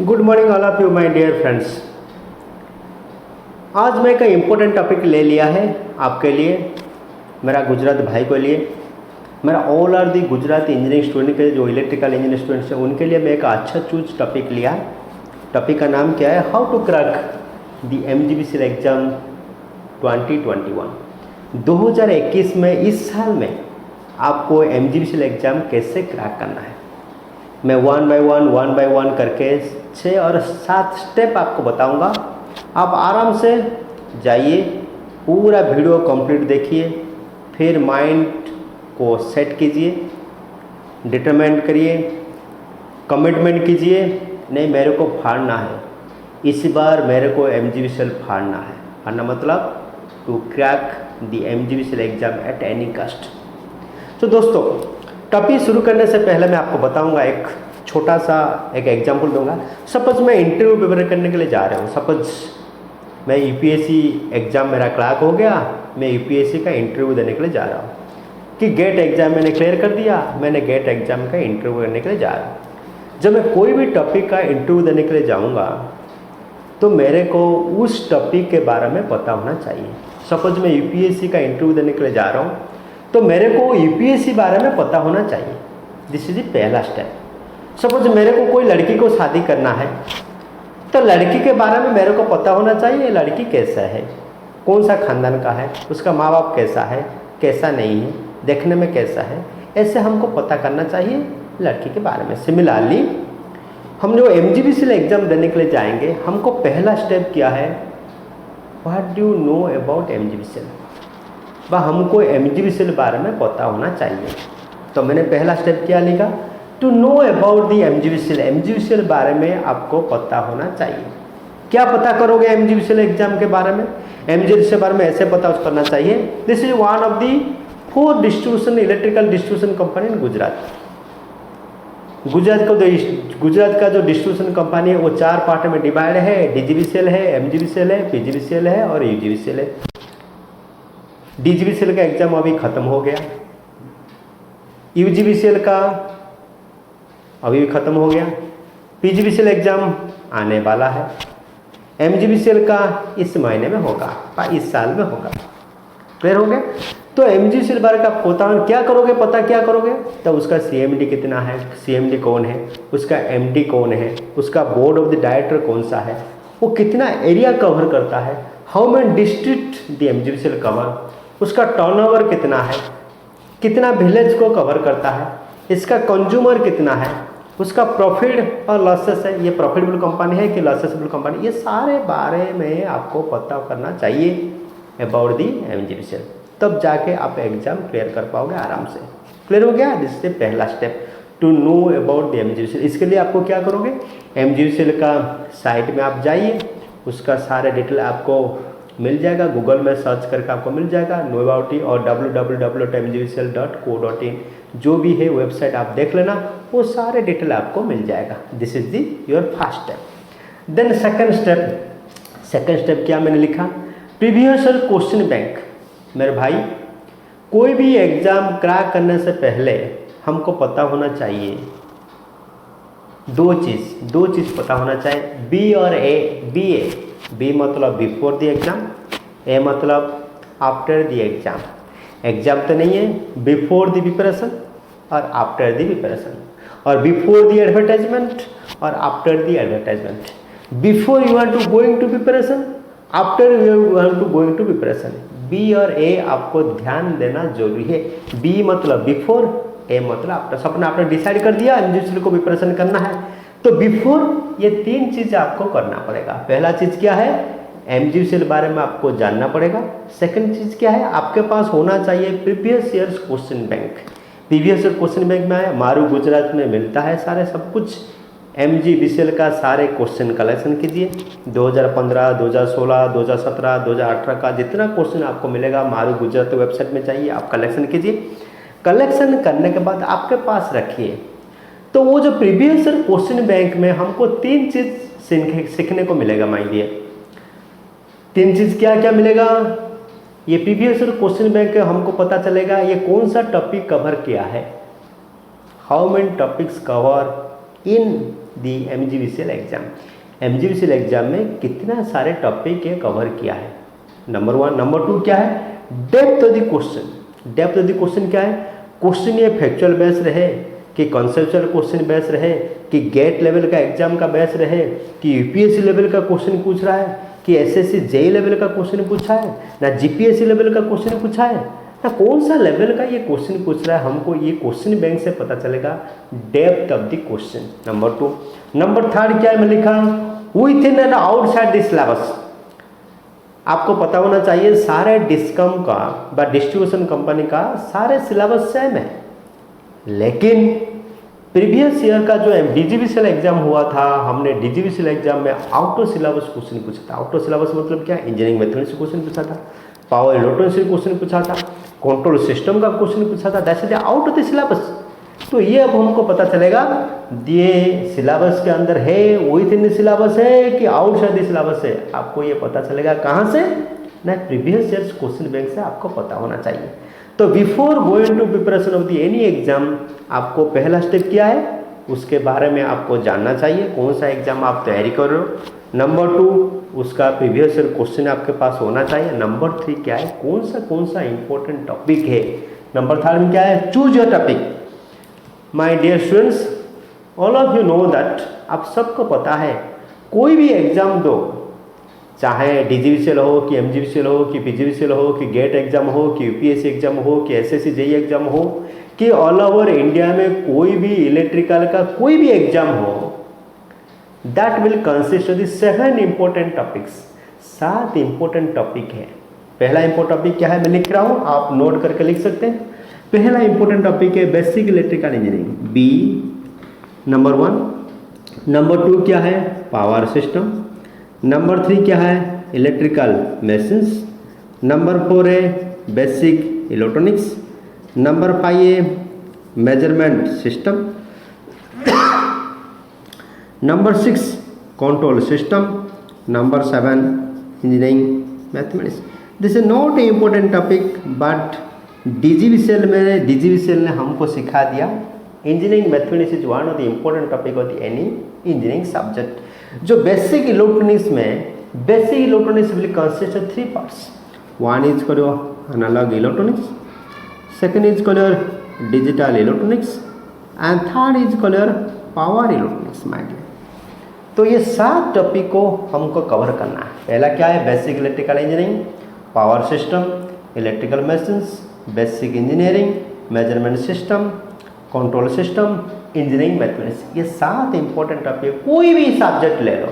Good morning all of you my dear friends. आज मैं एक इम्पोर्टेंट टॉपिक ले लिया है आपके लिए, मेरा गुजरात भाई के लिए, मेरा all are the Gujarat engineering student के जो इलेक्ट्रिकल इंजीनियरिंग स्टूडेंट्स हैं उनके लिए मैं एक अच्छा चूज टॉपिक लिया। टॉपिक का नाम क्या है? How to crack the MGBCL exam 2021। 2021 में, इस साल में आपको MGBCL एग्जाम कैसे क्रैक करना है, मैं वन बाय वन करके 6 और 7 स्टेप आपको बताऊंगा। आप आराम से जाइए, पूरा वीडियो कंप्लीट देखिए, फिर माइंड को सेट कीजिए, डिटरमाइन करिए, कमिटमेंट कीजिए, नहीं मेरे को फाड़ना है, इस बार मेरे को MGBCL फाड़ना है। फाड़ना मतलब to crack the MGBCL exam at any cost. तो दोस्तों, टॉपिक शुरू करने से पहले मैं आपको बताऊंगा, एक छोटा सा एक एग्जांपल दूंगा। सपोज मैं इंटरव्यू प्रिपेयर करने के लिए जा रहा हूँ। सपोज मैं UPSC एग्ज़ाम मेरा क्रैक हो गया, मैं UPSC का इंटरव्यू देने के लिए जा रहा हूँ कि गेट एग्ज़ाम मैंने क्लियर कर दिया, मैंने गेट एग्ज़ाम का इंटरव्यू करने के लिए जा रहा हूँ। जब मैं कोई भी टॉपिक का इंटरव्यू देने के लिए जाऊँगा तो मेरे को उस टॉपिक के बारे में पता होना चाहिए। सपोज मैं UPSC का इंटरव्यू देने के लिए जा रहा हूँ तो मेरे को UPSC बारे में पता होना चाहिए। दिस इज पहला स्टेप। सपोज मेरे को कोई लड़की को शादी करना है तो लड़की के बारे में मेरे को पता होना चाहिए, लड़की कैसा है, कौन सा खानदान का है, उसका माँ बाप कैसा है, कैसा नहीं है, देखने में कैसा है, ऐसे हमको पता करना चाहिए लड़की के बारे में। सिमिलरली हम जो MGBCL एग्जाम देने के लिए जाएंगे, हमको पहला स्टेप क्या है? What do you know about MGBCL? वह हमको MGBCL बारे में पता होना चाहिए। तो मैंने पहला स्टेप क्या लिखा? To know about the MGBCL। MGBCL बारे में आपको पता होना चाहिए। क्या पता करोगे MGBCL एग्जाम के बारे में? MGBCL बारे में ऐसे पता करना चाहिए, this is one of the 4 distribution electrical distribution company इन गुजरात। गुजरात का जो डिस्ट्रीब्यूशन कंपनी है वो 4 पार्ट में डिवाइड है। DGBCL है, MGBCL है, PGBCL है और UGBCL है। DGBCL का एग्जाम अभी खत्म हो गया, UGBCL का अभी भी खत्म हो गया, PGBCL एग्जाम आने वाला है, MGBCL का इस महीने में होगा, इस साल में होगा। क्लियर हो गया? तो MGBCL बारे का पता क्या करोगे? पता क्या करोगे? तो उसका CMD कितना है, CMD कौन है, उसका MD कौन है, उसका बोर्ड ऑफ द डायरेक्टर कौन सा है, वो कितना एरिया कवर करता है, how many district the MGBCL cover, उसका टर्नओवर कितना है, कितना विलेज को कवर करता है, इसका कंज्यूमर कितना है, उसका प्रॉफिट और लॉसेस है, ये प्रॉफिटेबल कंपनी है कि लॉसेसेबल कंपनी, ये सारे बारे में आपको पता करना चाहिए अबाउट दी MGBCL। तब जाके आप एग्जाम क्लियर कर पाओगे आराम से। क्लियर हो गया? जिससे पहला step to know about the MGBCL। इसके लिए आपको क्या करोगे? MGBCL का साइट में आप जाइए, उसका सारे डिटेल आपको मिल जाएगा, गूगल में सर्च करके आपको मिल जाएगा, नो अबाउट और www.mgbcl.co.in जो भी है वेबसाइट आप देख लेना, वो सारे डिटेल आपको मिल जाएगा। This is the your first step. Then second step क्या मैंने लिखा? Previous year question bank. मेरे भाई, कोई भी एग्जाम क्रैक करने से पहले हमको पता होना चाहिए दो चीज़ पता होना चाहिए, B और A। B मतलब बिफोर द एग्जाम, A मतलब आफ्टर द एग्जाम। एग्जाम तो नहीं है, बिफोर द प्रिपरेशन और आफ्टर द प्रिपरेशन, और बिफोर द एडवर्टाइजमेंट और after the advertisement. Before you want to going to preparation, after you want to going to preparation. B और A आपको ध्यान देना जरूरी है। B मतलब बिफोर, A मतलब आफ्टर। सपना आपने डिसाइड कर दिया MGBCL को प्रिपरेशन करना है, तो बिफोर ये 3 चीज़ आपको करना पड़ेगा। पहला चीज़ क्या है? MGBCL बारे में आपको जानना पड़ेगा। सेकंड चीज़ क्या है? आपके पास होना चाहिए previous years question bank. Previous year question bank में मारू गुजरात में मिलता है सारे सब कुछ। MGBCL का सारे क्वेश्चन कलेक्शन कीजिए, 2015, 2016, 2017, 2018 का जितना क्वेश्चन आपको मिलेगा मारू गुजरात वेबसाइट में चाहिए, आप कलेक्शन कीजिए। कलेक्शन करने के बाद आपके पास रखिए। तो वो जो प्रीवियस ईयर क्वेश्चन बैंक में हमको 3 चीज़ सीखने को मिलेगा। मान लिए 3 चीज़ क्या क्या मिलेगा? ये प्रीवियस ईयर क्वेश्चन बैंक हमको पता चलेगा ये कौन सा टॉपिक कवर किया है, how many topics cover in the MGVCL exam. MGVCL exam में कितना सारे टॉपिक ये कवर किया है, नंबर 1। नंबर 2 क्या है, depth of the question. Depth of the question क्या है, क्वेश्चन ये फैक्चुअल बेस रहे कि कॉन्सेप्चुअल क्वेश्चन बेस रहे कि गेट लेवल का एग्जाम का बेस रहे कि यूपीएससी लेवल का क्वेश्चन पूछ रहा है कि एसएससी जेई लेवल का क्वेश्चन पूछा है, ना जीपीएससी लेवल का क्वेश्चन पूछा है, ना कौन सा लेवल का ये क्वेश्चन पूछ रहा है, हमको ये क्वेश्चन बैंक से पता चलेगा depth of the question. Number 2। Number 3 क्या है, मैं लिखा with in and outside the syllabus. आपको पता होना चाहिए सारे डिस्कम का व डिस्ट्रीब्यूशन कंपनी का सारे सिलेबस सेम है, लेकिन प्रीवियस ईयर का जो DGVCL एग्जाम हुआ था, हमने DGVCL एग्जाम में आउट ऑफ सिलेबस क्वेश्चन पूछा था। आउट ऑफ सिलेबस मतलब क्या, इंजीनियरिंग मैथमेटिक्स से क्वेश्चन पूछा था, पावर इलेक्ट्रॉनिक्स से क्वेश्चन पूछा था, कंट्रोल सिस्टम का क्वेश्चन पूछा था, that is out of the syllabus. तो ये अब हमको पता चलेगा ये सिलेबस के अंदर है, विथ इन द सिलेबस है कि आउटसाइड द सिलेबस है, आपको ये पता चलेगा कहाँ से, ना प्रीवियस ईयर्स क्वेश्चन बैंक से आपको पता होना चाहिए। तो before going to preparation of the any exam, आपको पहला स्टेप क्या है उसके बारे में आपको जानना चाहिए, कौन सा एग्जाम आप तैयारी कर रहे हो। नंबर 2 उसका प्रीवियस ईयर क्वेश्चन आपके पास होना चाहिए। नंबर 3 क्या है, कौन सा इंपॉर्टेंट टॉपिक है। नंबर 3 में क्या है, choose your topic. My dear students, all of you know that, आप सबको पता है कोई भी एग्जाम दो, चाहे DGVCL हो कि MGVCL हो कि PGVCL हो कि गेट एग्जाम हो कि यूपीएससी एग्जाम हो कि SSC जेई एग्जाम हो कि ऑल ओवर इंडिया में कोई भी इलेक्ट्रिकल का कोई भी एग्जाम हो, that will consist of the 7 important topics. 7 important topic है। पहला इंपॉर्टेंट टॉपिक क्या है, मैं लिख रहा हूँ, आप नोट करके लिख सकते हैं। पहला इंपॉर्टेंट टॉपिक है basic electrical engineering, B number 1। Number 2 क्या है, पावर सिस्टम। नंबर 3 क्या है, इलेक्ट्रिकल मशीन्स। नंबर 4 है बेसिक इलेक्ट्रॉनिक्स। नंबर 5 है measurement system. Number 6 control system. Number 7 engineering mathematics. This is not a important topic, but DGVCL ने हमको सिखा दिया engineering mathematics is one of the important topic of the any engineering subject. जो basic electronics में, basic electronics will consist of 3 parts. One is called analog electronics, second is called digital electronics and third is called power electronics. My dear, तो ये 7 topic को हमको cover करना है। पहला क्या है, basic electrical engineering, power system, electrical machines, basic engineering, measurement system, control system, engineering mathematics. ये 7 इंपॉर्टेंट टॉपिक, कोई भी सब्जेक्ट ले लो,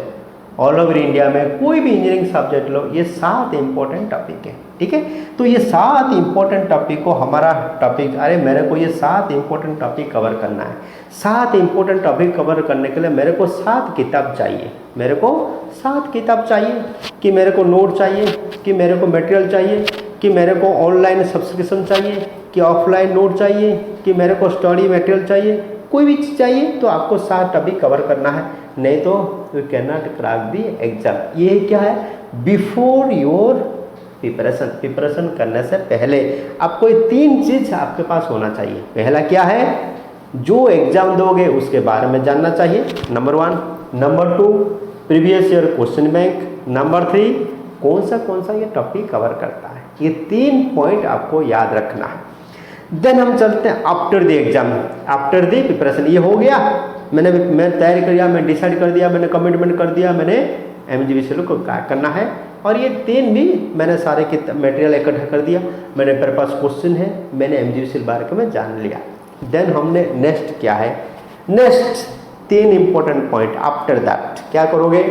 ऑल ओवर इंडिया में कोई भी इंजीनियरिंग सब्जेक्ट लो, ये 7 इंपॉर्टेंट टॉपिक है। ठीक है, तो ये 7 इंपॉर्टेंट टॉपिक को हमारा टॉपिक, अरे मेरे को ये 7 इंपॉर्टेंट टॉपिक कवर करना है। 7 इंपॉर्टेंट टॉपिक कवर करने के लिए मेरे को 7 किताब चाहिए। मेरे को 7 किताब चाहिए कि मेरे को नोट चाहिए, कि मेरे को मटेरियल चाहिए, कि मेरे को ऑनलाइन सब्सक्रिप्शन चाहिए, कि ऑफलाइन नोट चाहिए, कि मेरे को स्टडी मटेरियल चाहिए, कोई भी चीज़ चाहिए तो आपको 7 टॉपिक कवर करना है, नहीं तो you can not crack the exam. ये क्या है, बिफोर योर प्रिपरेशन करने से पहले आपको ये 3 चीज़ आपके पास होना चाहिए। पहला क्या है, जो एग्जाम दोगे उसके बारे में जानना चाहिए, number 1। Number 2 previous year question bank. Number 3 कौन सा ये टॉपिक कवर करता है। ये 3 पॉइंट आपको याद रखना है। देन हम चलते हैं after the exam, after the preparation. ये हो गया, मैं तैयारी कर लिया, मैं डिसाइड कर दिया, मैंने कमिटमेंट कर दिया, मैंने MGVCL को क्या करना है, और ये 3 भी मैंने सारे मटेरियल इकट्ठा कर दिया, मेरे पास क्वेश्चन है, मैंने MGVCL बारे में जान लिया। देन हमने नेक्स्ट क्या है, next 3 important point after that क्या करोगे,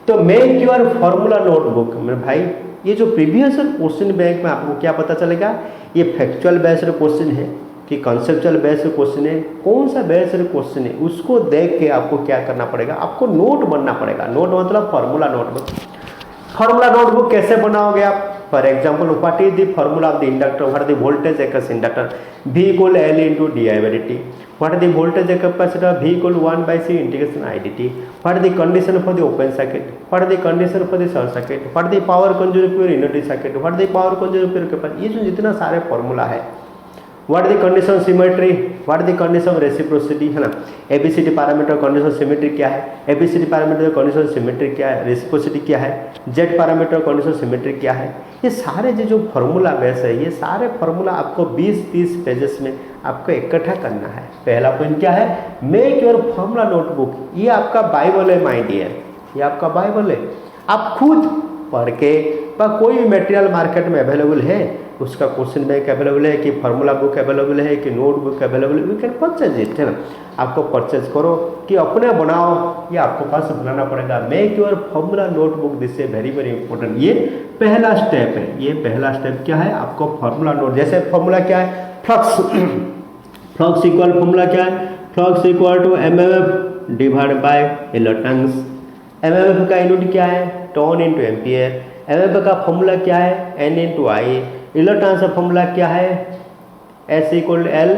तो मेक योर फॉर्मूला नोटबुक। मेरे भाई, ये जो प्रीवियस क्वेश्चन बैंक में आपको क्या पता चलेगा, ये फैक्चुअल बेस्ड क्वेश्चन है कि कॉन्सेप्चुअल बेस्ड क्वेश्चन है, कौन सा बेस्ड क्वेश्चन है, उसको देख के आपको क्या करना पड़ेगा, आपको नोट बनना पड़ेगा। नोट मतलब फॉर्मूला नोटबुक। फॉर्मूला नोटबुक कैसे बनाओगे आप, for example what is the formula of the inductor, what is the voltage across inductor, V equal L into di/dt, what is the voltage of capacitor, V equal 1/c integration IDT, what is the condition for the open circuit, what is the condition for the short circuit, what is the power consumed per unit circuit, what is the power consumed per capacity। ये जो जितना सारे formula है what the condition symmetry, what the condition reciprocity, है ना। ABCD parameter condition symmetry क्या है, ABCD parameter condition symmetry क्या है, रेसिप्रोसिटी क्या है, जेड पैरामीटर कंडीशन सिमेट्री क्या है। ये सारे जो फॉर्मूला बेस है, ये सारे फॉर्मूला आपको 20-30 पेजेस में आपको इकट्ठा करना है। पहला पॉइंट क्या है, मेक योर फॉर्मूला नोटबुक। ये आपका बाइबल है माय डियर, ये आपका बाइबल है। आप खुद पढ़ के कोई भी मटेरियल मार्केट में अवेलेबल है, उसका क्वेश्चन बैंक अवेलेबल है कि फार्मूला बुक अवेलेबल है कि नोट बुक अवेलेबल है, यू कैन परचेज इट, है ना। आपको परचेज करो कि अपने बनाओ, ये आपको पास बनाना पड़ेगा। Make your formula notebook, this is very very important. ये पहला स्टेप है, ये पहला स्टेप क्या है, आपको फार्मूला नोट। जैसे फार्मूला क्या है, फ्लक्स, फ्लक्स इक्वल फार्मूला क्या है, flux equal to MMF divide by electrons. MMF का यूनिट क्या है, टर्न इनटू एम्पियर। एमएमएफ का फॉर्मूला क्या है, एन इनटू आई। इलेक्ट्रॉन का फॉर्मूला क्या है, S equal L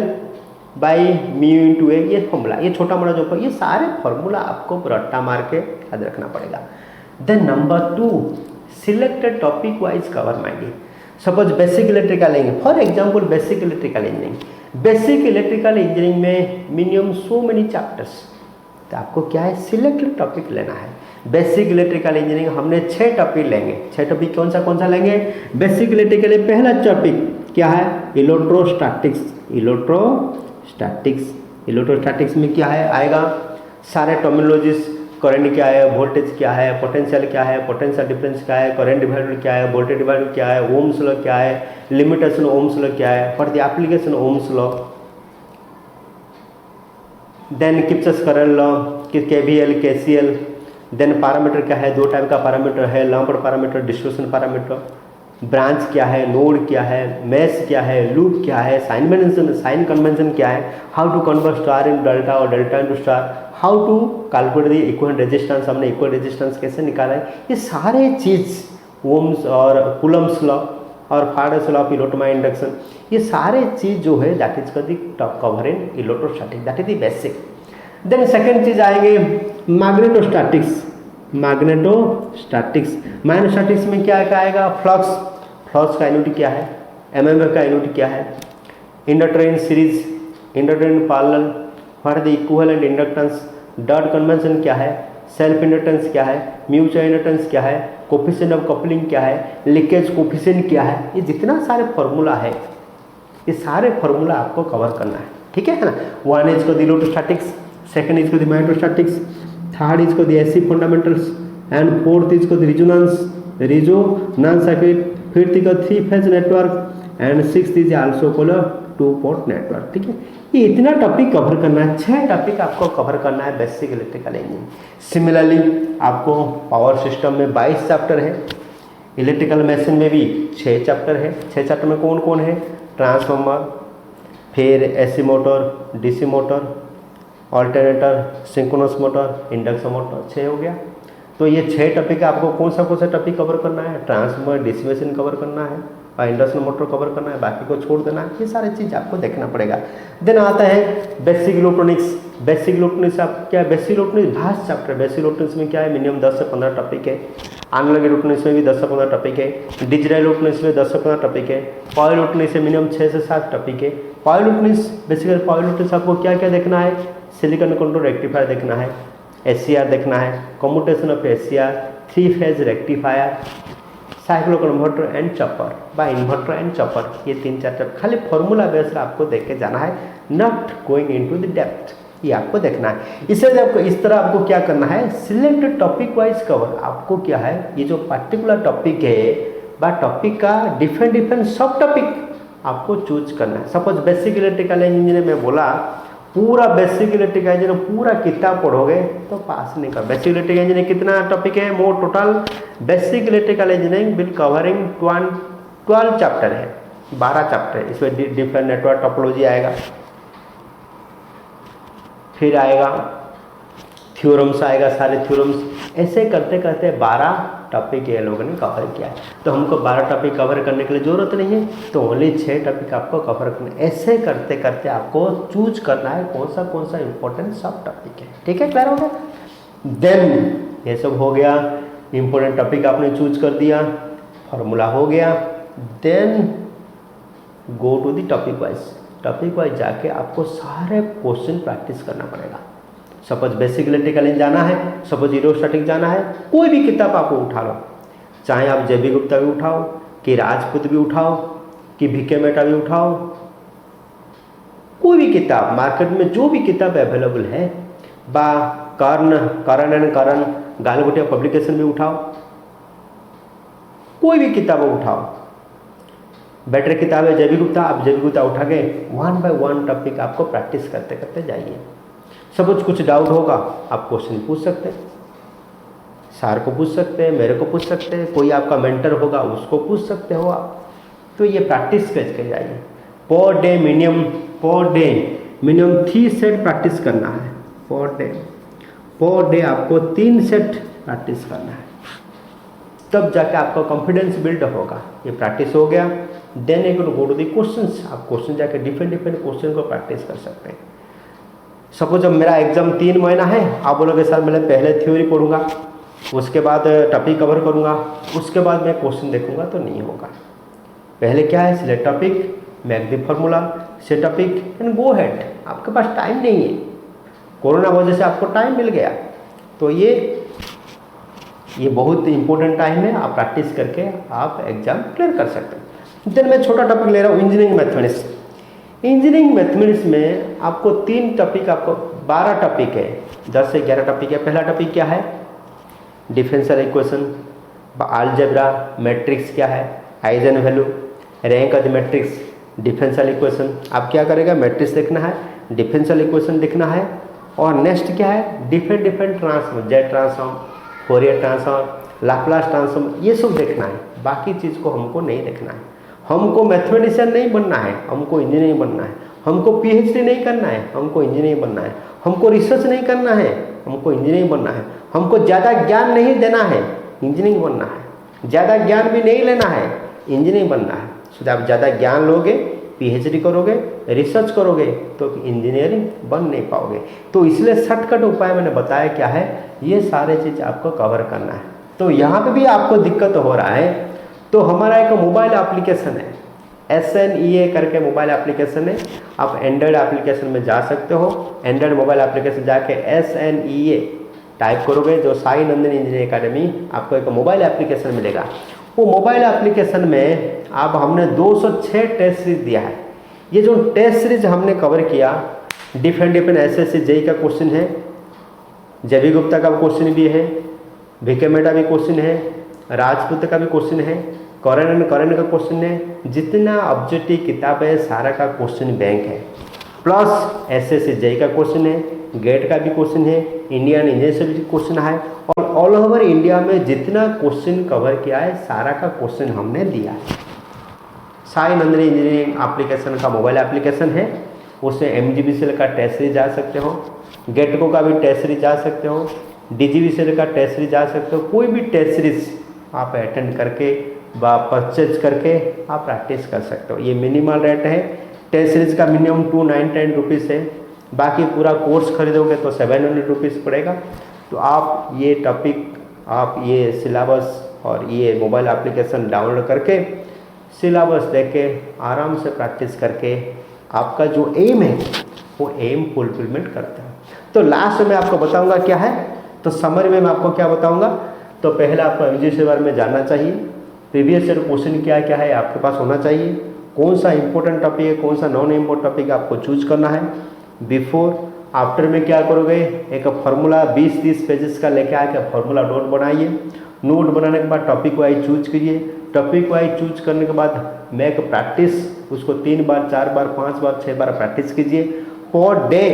by mu into A. ये फॉर्मूला, ये छोटा मोटा जो, ये सारे फॉर्मूला आपको रट्टा मार के याद रखना पड़ेगा। Then number 2, selected topic wise cover minding. Suppose basic electrical engineering, for example basic electrical engineering. Basic electrical engineering में मिनिमम सो मेनी चैप्टर्स, तो आपको क्या है, सिलेक्टेड टॉपिक लेना है। बेसिक इलेक्ट्रिकल इंजीनियरिंग हमने 6 टॉपिक लेंगे। 6 टॉपिक कौन सा लेंगे, बेसिक इलेक्ट्रिकल। पहला टॉपिक क्या है, इलेक्ट्रोस्टैटिक्स। इलेक्ट्रोस्टैटिक्स, इलेक्ट्रोस्टैटिक्स में क्या है आएगा, सारे टर्मिनोलॉजीज, करंट क्या है, वोल्टेज क्या है, पोटेंशियल क्या है, पोटेंशियल डिफरेंस क्या है, करंट डिवाइडर क्या है, वोल्टेज डिवाइडर क्या है, ओम्स लॉ क्या है, लिमिटेशन ओम्स लॉ क्या है, for the application Ohm's law. Then Kirchhoff's current law, KVL, KCL. Then parameter क्या है, 2 टाइप का पैरामीटर है, lumped parameter, distribution parameter. Branch क्या है, नोड क्या है, मेश क्या है, लूप क्या है, साइन कन्वेंशन क्या है, how to convert star in delta और delta in star, how to calculate the equivalent resistance, हमने इक्विवेलेंट रेजिस्टेंस कैसे निकाला है। ये सारे चीज़, ओम्स और कूलम्ब्स लॉ और Faraday's law of electromagnetic induction, ये सारे चीज़ जो है that is cover in electrostatic, that is the basic. Then second चीज आएंगे मैग्नेटोस्टैटिक्स। मैग्नेटोस्टैटिक्स में क्या आएगा, फ्लक्स, फ्लक्स का यूनिट क्या है, एमएमएफ का यूनिट क्या है, inductor in series, inductor in parallel, what the equivalent inductance, dot convention क्या है, सेल्फ इंडक्टेंस क्या है, म्यूचुअल इंडक्टेंस क्या है, कोफिशिएंट ऑफ कपलिंग क्या है, लीकेज कोफिशिएंट क्या है। ये जितना सारे फार्मूला है, ये सारे फार्मूला आपको कवर करना है, ठीक है ना। 1 इज को electrostatics, second is called the magnetostatics, third is called the AC fundamentals, and fourth is called the resonance circuit, fifth is called 3-phase network, and sixth is also called a 2-port network, ठीक है। ये इतना topic cover करना है, 6 topic आपको cover करना है basic electrical engineering. Similarly आपको पावर सिस्टम में 22 चैप्टर है, इलेक्ट्रिकल मशीन में भी 6 चैप्टर है। 6 चैप्टर में कौन कौन है, ट्रांसफार्मर, फिर AC motor, DC motor, alternator, synchronous motor, induction motor, 6 हो गया। तो ये 6 टॉपिक आपको कौन सा टॉपिक कवर करना है, ट्रांसफार्मर, डीसी मशीन कवर करना है और इंडक्शन मोटर कवर करना है, बाकी को छोड़ देना है। ये सारी चीज़ आपको देखना पड़ेगा। देन आता है बेसिक इलेक्ट्रॉनिक्स। बेसिक इलेक्ट्रॉनिक्स आप क्या है, basic electronics vast chapter. Basic electronics में क्या है, मिनिमम 10 से 15 टॉपिक है। एनालॉग इलेक्ट्रॉनिक्स में भी 10 से 15 टॉपिक है। डिजिटल इलेक्ट्रॉनिक्स में 10 से 15 टॉपिक है। पावर इलेक्ट्रॉनिक्स में मिनिमम 6 से 7 टॉपिक है। Power electronics, basically power electronics आपको क्या क्या देखना है, सिलिकॉन कंट्रोल रेक्टिफायर देखना है, एससीआर देखना है, commutation of SCR, three phase rectifier, cycloconverter and chopper by inverter and chopper. ये 3-4 टॉपिक खाली फॉर्मूला बेस्ड आपको देख के जाना है, not going into the depth, ये आपको देखना है। इससे आपको इस तरह आपको क्या करना है, सिलेक्टेड टॉपिक वाइज कवर। आपको क्या है, ये जो पर्टिकुलर टॉपिक है बा टॉपिक का डिफरेंट सब टॉपिक आपको चूज करना है। सपोज बेसिक इलेक्ट्रिकल इंजीनियरिंग में बोला, पूरा बेसिक इलेक्ट्रिकल इंजीनियरिंग पूरा किताब पढ़ोगे तो पास नहीं कर। बेसिक इलेक्ट्रिकल इंजीनियरिंग कितना टॉपिक है, more total basic electrical engineering will covering 12 chapter है, 12 चैप्टर है। इसमें डिफरेंट नेटवर्क टोपोलॉजी आएगा, फिर आएगा थ्योरम्स आएगा, सारे थ्योरम्स। ऐसे करते करते 12 टॉपिक ये लोगों ने कवर किया है। तो हमको 12 टॉपिक कवर करने के लिए ज़रूरत नहीं है, तो ओनली 6 टॉपिक आपको कवर करना है। ऐसे करते करते आपको चूज करना है कौन सा इंपॉर्टेंट सब टॉपिक है, ठीक है, क्लियर हो गया। देन ये सब हो गया, इंपॉर्टेंट टॉपिक आपने चूज कर दिया, फार्मूला हो गया। Then go to the topic wise. Topic wise जाके आपको सारे क्वेश्चन प्रैक्टिस करना पड़ेगा। सपोज बेसिक इलेक्ट्रिकल जाना है, सपोज एरोस्टैटिक जाना है, कोई भी किताब आपको उठा लो, चाहे आप जेबी गुप्ता भी उठाओ, कि राजपूत भी उठाओ, कि भिके मेटा भी उठाओ, कोई भी किताब मार्केट में जो भी किताब अवेलेबल है, बा करण एंड करण गालगोटिया पब्लिकेशन भी उठाओ, कोई भी किताब उठाओ, बेटर किताब है जेबी गुप्ता, आप जेबी गुप्ता उठा के 1 बाय 1 टॉपिक आपको प्रैक्टिस करते करते जाइए। सपोज कुछ डाउट होगा आप क्वेश्चन पूछ सकते हैं, सर को पूछ सकते हैं, मेरे को पूछ सकते हैं, कोई आपका मेंटर होगा उसको पूछ सकते हो आप। तो ये प्रैक्टिस करके जाइए। Per day minimum 3 set practice करना है। पर डे आपको 3 सेट प्रैक्टिस करना है, तब जाके आपका कॉन्फिडेंस बिल्ड होगा। ये प्रैक्टिस हो गया, then you can go to the questions. आप क्वेश्चन जाके डिफरेंट क्वेश्चन को प्रैक्टिस कर सकते हैं। सपोज अब मेरा एग्जाम 3 महीना है, आप बोलोगे सर मैं पहले थ्योरी पढ़ूंगा, उसके बाद टॉपिक कवर करूंगा, उसके बाद मैं क्वेश्चन देखूंगा, तो नहीं होगा। पहले क्या है, select topic, make the formula, से टॉपिक एंड गो हेड। आपके पास टाइम नहीं है, कोरोना वजह से आपको टाइम मिल गया, तो ये बहुत इंपॉर्टेंट टाइम है। आप प्रैक्टिस करके आप एग्जाम क्लियर कर सकते हैं। देन मैं छोटा टॉपिक ले रहा हूँ, इंजीनियरिंग मैथमेटिक्स। इंजीनियरिंग मैथमेटिक्स में आपको 3 टॉपिक, आपको 12 टॉपिक है, 10 से 11 टॉपिक है। पहला टॉपिक क्या है, डिफरेंशियल इक्वेशन, अलजेब्रा, मैट्रिक्स क्या है, eigen value, rank of the matrix, differential equation. आप क्या करेगा, मैट्रिक्स देखना है, डिफरेंशियल इक्वेशन देखना है, और नेक्स्ट क्या है, different transform, Z transform, Fourier transform, Laplace transform, ये सब देखना है। बाकी चीज़ को हमको नहीं देखना है। हमको मैथमेटिशियन नहीं बनना है, हमको इंजीनियर बनना है। हमको पीएचडी नहीं करना है, हमको इंजीनियर बनना है। हमको रिसर्च नहीं करना है, हमको इंजीनियर बनना है। हमको ज़्यादा ज्ञान नहीं देना है, इंजीनियर बनना है। ज़्यादा ज्ञान भी नहीं लेना है, इंजीनियर बनना है। तो आप ज़्यादा ज्ञान लोगे, पीएचडी करोगे, रिसर्च करोगे, तो इंजीनियरिंग बन नहीं पाओगे। तो इसलिए शॉर्टकट उपाय मैंने बताया क्या है, ये सारे चीज़ आपको कवर करना है। तो यहाँ पे भी आपको दिक्कत हो रहा है, तो हमारा एक मोबाइल एप्लीकेशन है, SNEA करके मोबाइल एप्लीकेशन है। आप एंड्रॉयड एप्लीकेशन में जा सकते हो, एंड्रॉयड मोबाइल एप्लीकेशन जाके SNEA टाइप करोगे, जो साई नंदन इंजीनियरिंग एकेडमी, आपको एक मोबाइल एप्लीकेशन मिलेगा। वो मोबाइल एप्लीकेशन में आप हमने 206 टेस्ट सीरीज दिया है। ये जो टेस्ट सीरीज हमने कवर किया, डिफरेंट SSC JEE का क्वेश्चन है, जेबी गुप्ता का क्वेश्चन भी है, भिके मेटा भी क्वेश्चन है, राजपूत का भी क्वेश्चन है, करण का क्वेश्चन है। जितना ऑब्जेक्टिव किताब है सारा का क्वेश्चन बैंक है, प्लस SSC JEE का क्वेश्चन है, गेट का भी क्वेश्चन है, इंडियन इंजीनियर से भी क्वेश्चन है, और ऑल ओवर इंडिया में जितना क्वेश्चन कवर किया है सारा का क्वेश्चन हमने दिया है। साई नंदन इंजीनियरिंग एप्लीकेशन का मोबाइल एप्लीकेशन है, उसमें MGBCL का टेस्ट सीरीज जा सकते हो, गेटको का भी टेस्ट सीरीज जा सकते हो, DGBCL का टेस्ट सीरीज जा सकते हो। कोई भी टेस्ट सीरीज आप अटेंड करके व परचेज करके आप प्रैक्टिस कर सकते हो। ये मिनिमल रेट है, टेस्ट सीरीज का मिनिमम 210 रुपीज़ है। बाकी पूरा कोर्स खरीदोगे तो 700 रुपीज़ पड़ेगा। तो आप ये टॉपिक, आप ये सिलेबस और ये मोबाइल एप्लीकेशन डाउनलोड करके सिलेबस देख के आराम से प्रैक्टिस करके आपका जो एम है वो एम फुलफिलमेंट करते हैं। तो लास्ट में आपको बताऊंगा क्या है, तो समरी में मैं आपको क्या बताऊंगा। तो पहले आपको MGBCL के बारे में जानना चाहिए, प्रीवियस ईयर क्वेश्चन क्या क्या है आपके पास होना चाहिए, कौन सा इंपॉर्टेंट टॉपिक है, कौन सा नॉन इम्पोर्टेंट टॉपिक आपको चूज करना है। बिफोर आफ्टर में क्या करोगे, एक फार्मूला 20-30 पेजेस का लेके आके फार्मूला नोट बनाइए। नोट बनाने के बाद टॉपिक वाइज चूज कीजिए। टॉपिक वाइज चूज करने के बाद मेक प्रैक्टिस, उसको 3 बार 4 बार 5 बार 6 बार प्रैक्टिस कीजिए। पर डे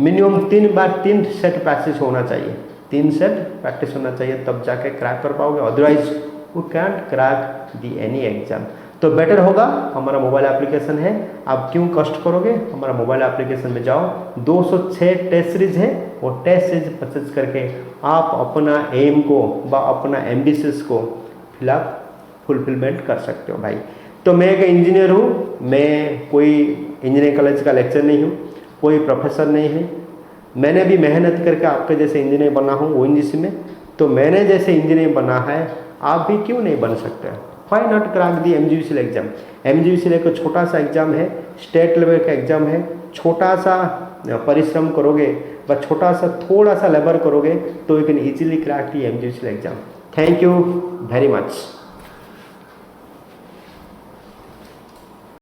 मिनिमम 3 बार 3 सेट प्रैक्टिस होना चाहिए, 3 सेट प्रैक्टिस होना चाहिए, तब जाके क्रैक कर पाओगे। Otherwise we can't crack the any exam. तो बेटर होगा हमारा मोबाइल एप्लीकेशन है, आप क्यों कष्ट करोगे, हमारा मोबाइल एप्लीकेशन में जाओ। 206 टेस्ट सीरीज है, वो टेस्ट सीरीज परचेज करके आप अपना एम को व अपना एम्बिशंस को फिलहाल फुलफिलमेंट कर सकते हो भाई। तो मैं एक इंजीनियर हूँ, मैं कोई इंजीनियरिंग कॉलेज का लेक्चर नहीं हूँ, कोई प्रोफेसर नहीं है। मैंने भी मेहनत करके आपके जैसे इंजीनियर बना हूँ ONGC में। तो मैंने जैसे इंजीनियर बना है, आप भी क्यों नहीं बन सकते। Why not crack the MGVCL exam. MGVCL एक छोटा सा एग्जाम है, स्टेट लेवल का एग्जाम है, छोटा सा परिश्रम करोगे व छोटा सा थोड़ा सा लेबर करोगे तो you can easily crack the MGVCL exam. Thank you very much.